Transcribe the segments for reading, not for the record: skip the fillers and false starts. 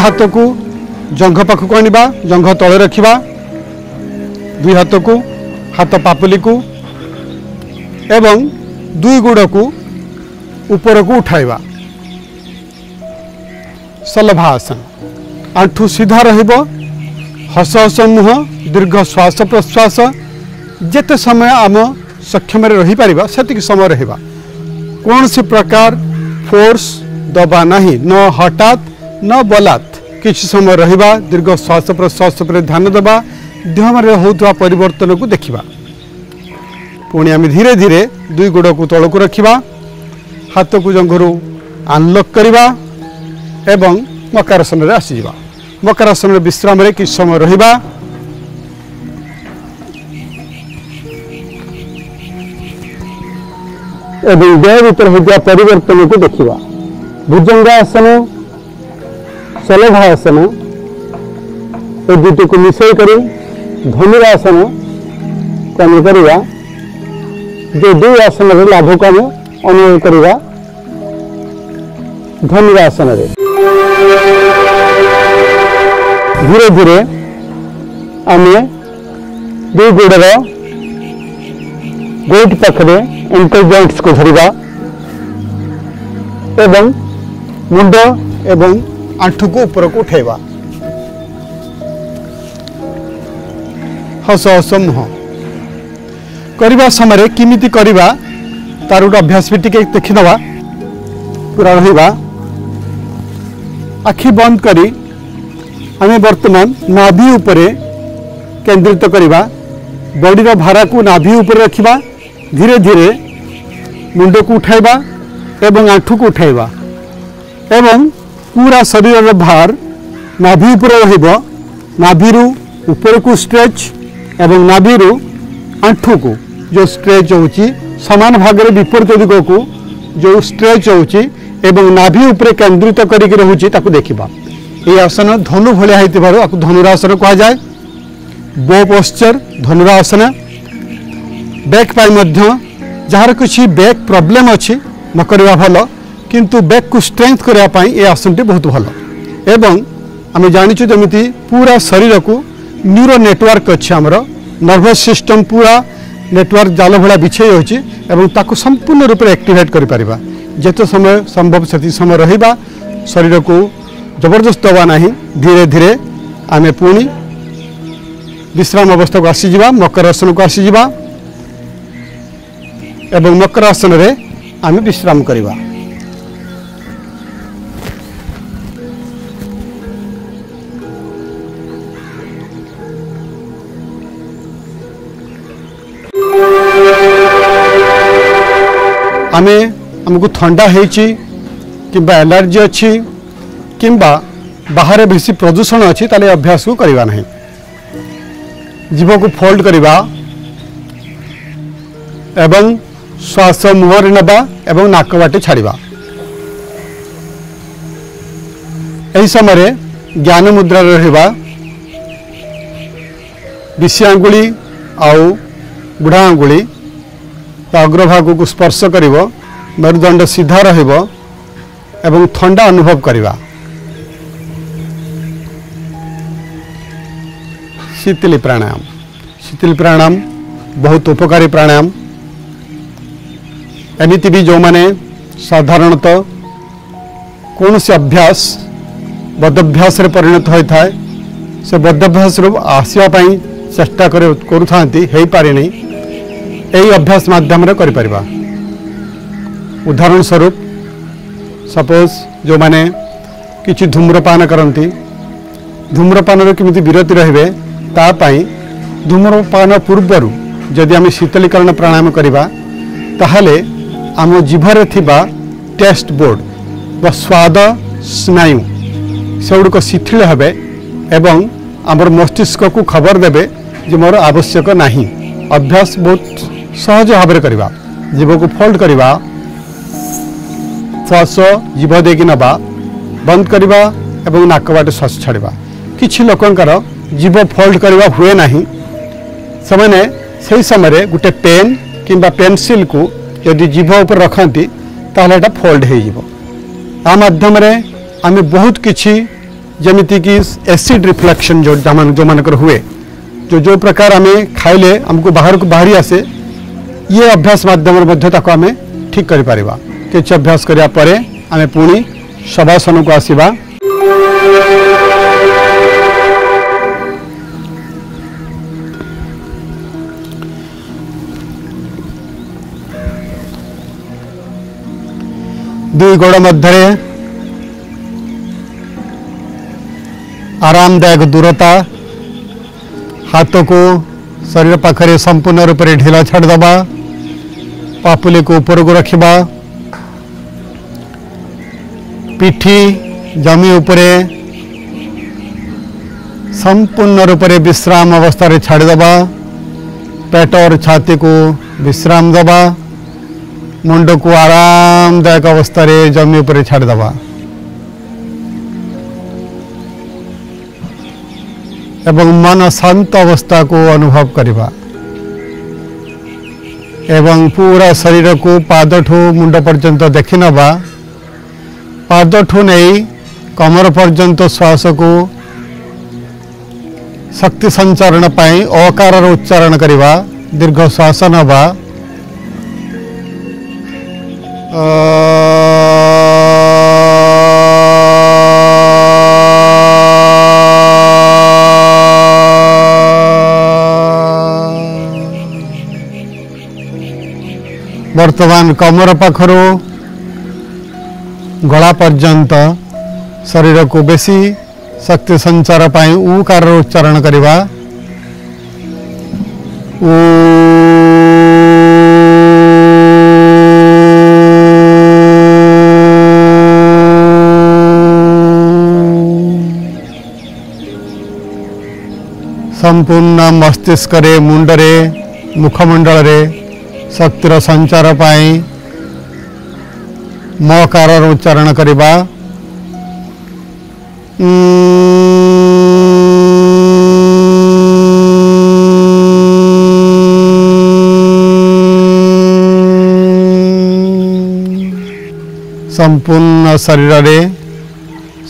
हाथ को जंघ पाखक आनिबा जंघ तले रखिबा दुई हाथ को हाथ पापुली को एवं दुई गोड़ को ऊपर को उठाइबा शलभासन आंठू सीधा रहिबो हस हस मुह दीर्घ श्वास प्रश्वास जेते समय आम सक्षम रही पारिबा सेतिक समय रहिबा कौन सी प्रकार फोर्स दबा नहीं न हठात न बलात् किसी समय रहिबा दीर्घ श्वास प्रश्वास पर ध्यान देबा देह में होता परिवर्तन को देखिबा पुणी आम धीरे धीरे दुई गोड़ को तल को रखिबा हाथ को जंघरू अनलॉक करिबा एवं मकरासन रे आसीबा मकरासन विश्राम रे किछ समय रहिबा एवं देह भीतर होता परिवर्तन को देखिबा भुजंगासन शलभासन ए दुटी को मिसई करी धनुरासन कम करवा जो दो आसन लाभ को आम अनुभव करवा धनुरासन रे धीरे धीरे आम दो गोड़र गोट पाखे एंकल जॉइंट्स को धरवा एवं मुंड एवं आंठू को ऊपर को उठेवा हस हस मुह करवा समय किमिति करवा तार गोटे अभ्यास भी टिके देखीदवा पूरा रहिबा आखि बंद करी आम वर्तमान नाभि उपरे केंद्रित करवा बॉडी भारा को नाभि ऊपर रखिबा धीरे धीरे मुंड को उठाइबा एवं आंठू को उठाइबा एवं पूरा शरीर भार नाभि ऊपर रहिबो नाभिरू ऊपर को स्ट्रेच एवं नाभिरू आंठू को जो स्ट्रेच होची समान भाग रे विपरीत दिग को जो स्ट्रेच होची एवं नाभि ऊपर केंद्रित करिक रहूची ताकू देखिबा ए आसन धनु भलिया हेतिबारो आकू धनुरासन कहा जाय बो पोस्चर धनुरासन बैक पाई मध्य जार कुछ बैक प्रॉब्लम अच्छी न करवा भल किंतु बैक को स्ट्रेंथ करने पाई ये आसन टी बहुत भल एवं आम जानिचु जमिति पूरा शरीर को न्यूरो नेटवर्क अच्छे आमर नर्भस सिस्टम पूरा नेटवर्क जाल भाया बिछे होची एवं ताको संपूर्ण रूप से एक्टिवेट कर परिबा जेतो समय संभव से समय रहिबा शरीर को जबरदस्त दबा नहीं धीरे धीरे आम पुणी विश्राम अवस्था को आसीजा मकरासन को आसीजा एवं मकरासन रे आम विश्राम करिबा आमे हमको ठंडा हेची किंबा एलर्जी अच्छी किंबा बाहर बेसी प्रदूषण अच्छी ताले अभ्यास को करिबा नहीं जीव को फोल्ड करिबा एवं श्वास मुहर नबा एवं नाक बाटे छाड़िबा एही समय ज्ञान मुद्रा रहिबा विषय आंगुली आउ बुढ़ा आंगुली अग्रभाग को स्पर्श करिबो मेरुदंड सीधा रहिबो एवं ठंडा अनुभव करिबा शीतली प्राणायाम बहुत उपकारी प्राणायाम एमिति भी जो माने साधारणतः कौन से अभ्यास बदाभ्यास रे परिणत होता है से बदाभ्यास आसवा चेष्टा करूथांती हो पारे नहीं यही अभ्यास माध्यम रे करि परिबा उदाहरण स्वरूप सपोज जो माने किछि धूम्रपान करती धूम्रपान रे किमिति विरति रहिबे ता पई धूम्रपान पूर्वरु जदि आम शीतलीकरण प्राणायाम करिबा ताहले आम जीभरे थिबा टेस्ट बोर्ड व स्वाद स्नायु सेगुड़िक शिथिल हेबे एवं आमर मस्तिष्क को खबर देबे जे मोर आवश्यक नहीं अभ्यास बहुत सहज भाव करवा जीव को फोल्ड करवा श्वास जीव देकी नवा बंद करवा एवं नाक बाटे श्वास छाड़वा किछि लोकंकर जीव फोल्ड करवा हुए नहीं से सही समय गोटे पेन किंबा पेंसिल को यदि जीव ऊपर रखती ताहले एटा फोल्ड हो आ माध्यम आम बहुत किछि जमिति कि एसिड रिफ्लेक्शन जो मानकर हुए जो प्रकार आम खाइले हमको बाहर को बाहरी आसे ये अभ्यास माध्यम आम ठीक कर पारिबा। किछ अभ्यास करिया परे आम पुणी शवासन को आसीबा। दुई गोड़ मध्य आरामदायक दूरता, हाथ को शरीर पाखरे संपूर्ण रूप से ढिला छाड़दबा, पापुली को ऊपर को रखिबा, पिठी जमी उपरे संपूर्ण रूप से विश्राम अवस्था रे छाड़दबा, पेट और छाती को विश्राम दबा, मुंड को आरामदायक अवस्था रे जमी उपरे छाड़दबा एवं मन शांत अवस्था को अनुभव करिबा एवं पूरा शरीर को पादठू मुंड पर्यंत देखि नबा, पादठू नहीं कमर पर्यंत श्वास को शक्ति संचारण पाई अकार उच्चारण करिबा, दीर्घ श्वास नबा। वर्तमान कमर पाखरो गला पर्यंत शरीर को बेसी शक्ति संचार पाई ऊकार उच्चारण करिबा। संपूर्ण मस्तिष्क रे मुंडरे मुखमंडल रे शक्तिर संचार पाई मकार उच्चारण करिबा। संपूर्ण शरीर रे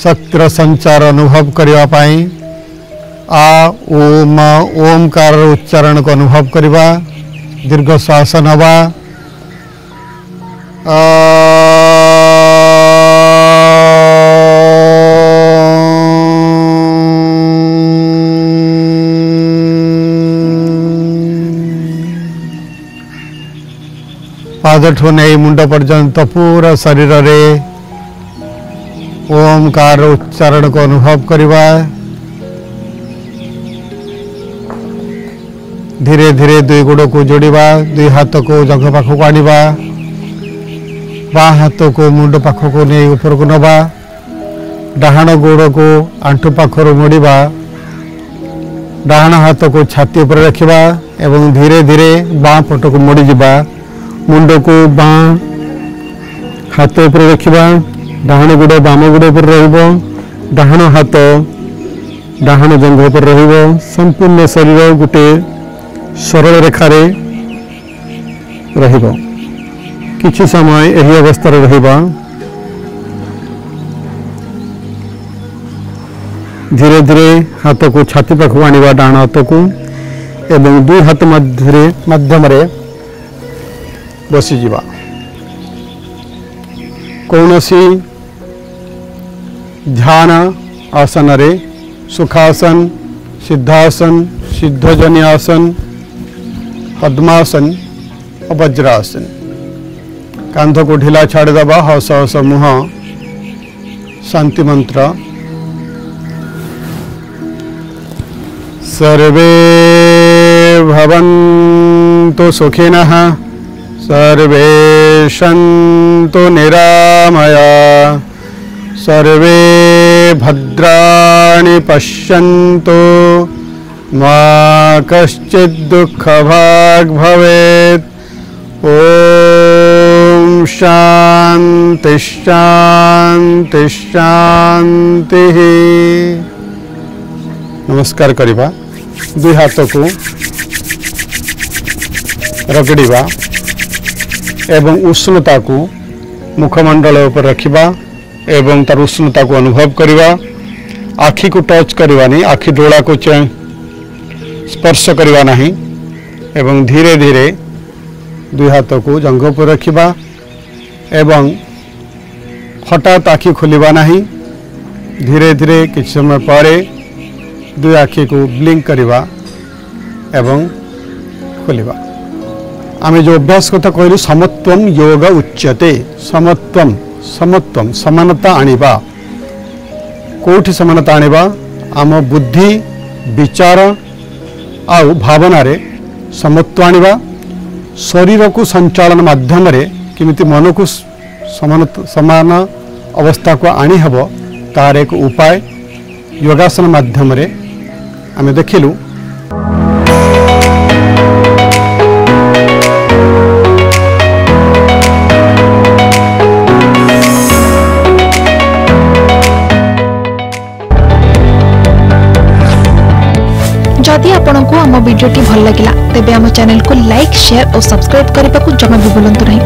शक्तिर संचार अनुभव करिबा पाई आ ओम ओमकार उच्चारण को अनुभव करिबा, दीर्घ श्वास नवा। पादठू नहीं मुंड पर्यंत पूरा शरीर रे ओमकार उच्चारण को अनुभव करिबा। धीरे धीरे दुई गोड़ को जोड़िबा, दुई हाथ को जंघ पाख को आनिबा, बाँ हाथ को मुंड पाख को नहीं ऊपर को नबा, डाहाण गोड़ को आंठू पाखर मोड़िबा, डाहाण हाथ को छाती पर रखिबा एवं धीरे धीरे बाँ पट को मोड़ी जिबा, मुंड को बाँ हाथ ऊपर रखिबा, डाहाण गोड़ बाम गोड़ पर रहिबो, डाहाण हाथ डाहाण जंघ पर रहिबो। संपूर्ण शरीर गोटे सरल रेखार रहिबो। किछि समय यही अवस्था रहिबा। धीरे धीरे हाथ को छाती पाखु आनिबा, डाहाण हाथ को एवं दुई हाथ माध्यम बसी जिबा। कौनसी ध्यान आसन रे सुखासन, सिद्धासन, सिद्धजन्यासन, पद्मासन और वज्रासन। कांध को ढीला छाड़ दबा, हस हस मुह शांति मंत्र। सर्वे भवन्तु सुखिनः, सर्वे सन्तु निरामया, सर्वे भद्राणि पश्यन्तु, मा कश्चित् दुःखभाग् भवेत्। ओम शांति शांति शांति। नमस्कार करिबा, दुई हाथ को रगड़िबा एवं उष्णता को मुखमंडल पर रखिबा एवं तार उष्णता को अनुभव करिबा। आखि को टच करवानी, आखि डोला को स्पर्श करवा नहीं एवं धीरे धीरे दुई हाथ को जंघ पर रखिबा एवं हठात आखि खोलिबा नहीं। धीरे धीरे किछ समय पर दुई आखि को ब्लिंक करवा एवं खोलिबा। आमे जो अभ्यास कथा कहलु समत्वम योग उच्यते। समत्वम समत्वम समानता आनिबा। कोठी समानता आनिबा? आम बुद्धि विचार आउ भावना रे समत्व आनिबा। शरीर को संचालन माध्यम रे किमिति मन को समान अवस्था को आनी हबो तार एक उपाय योगासन माध्यम रे आमे देखिलु। जदि आपंक आम भिडी भल लगा तेब आम चैनल को लाइक शेयर और सब्सक्राइब करने को जमा भी भूलु नहीं।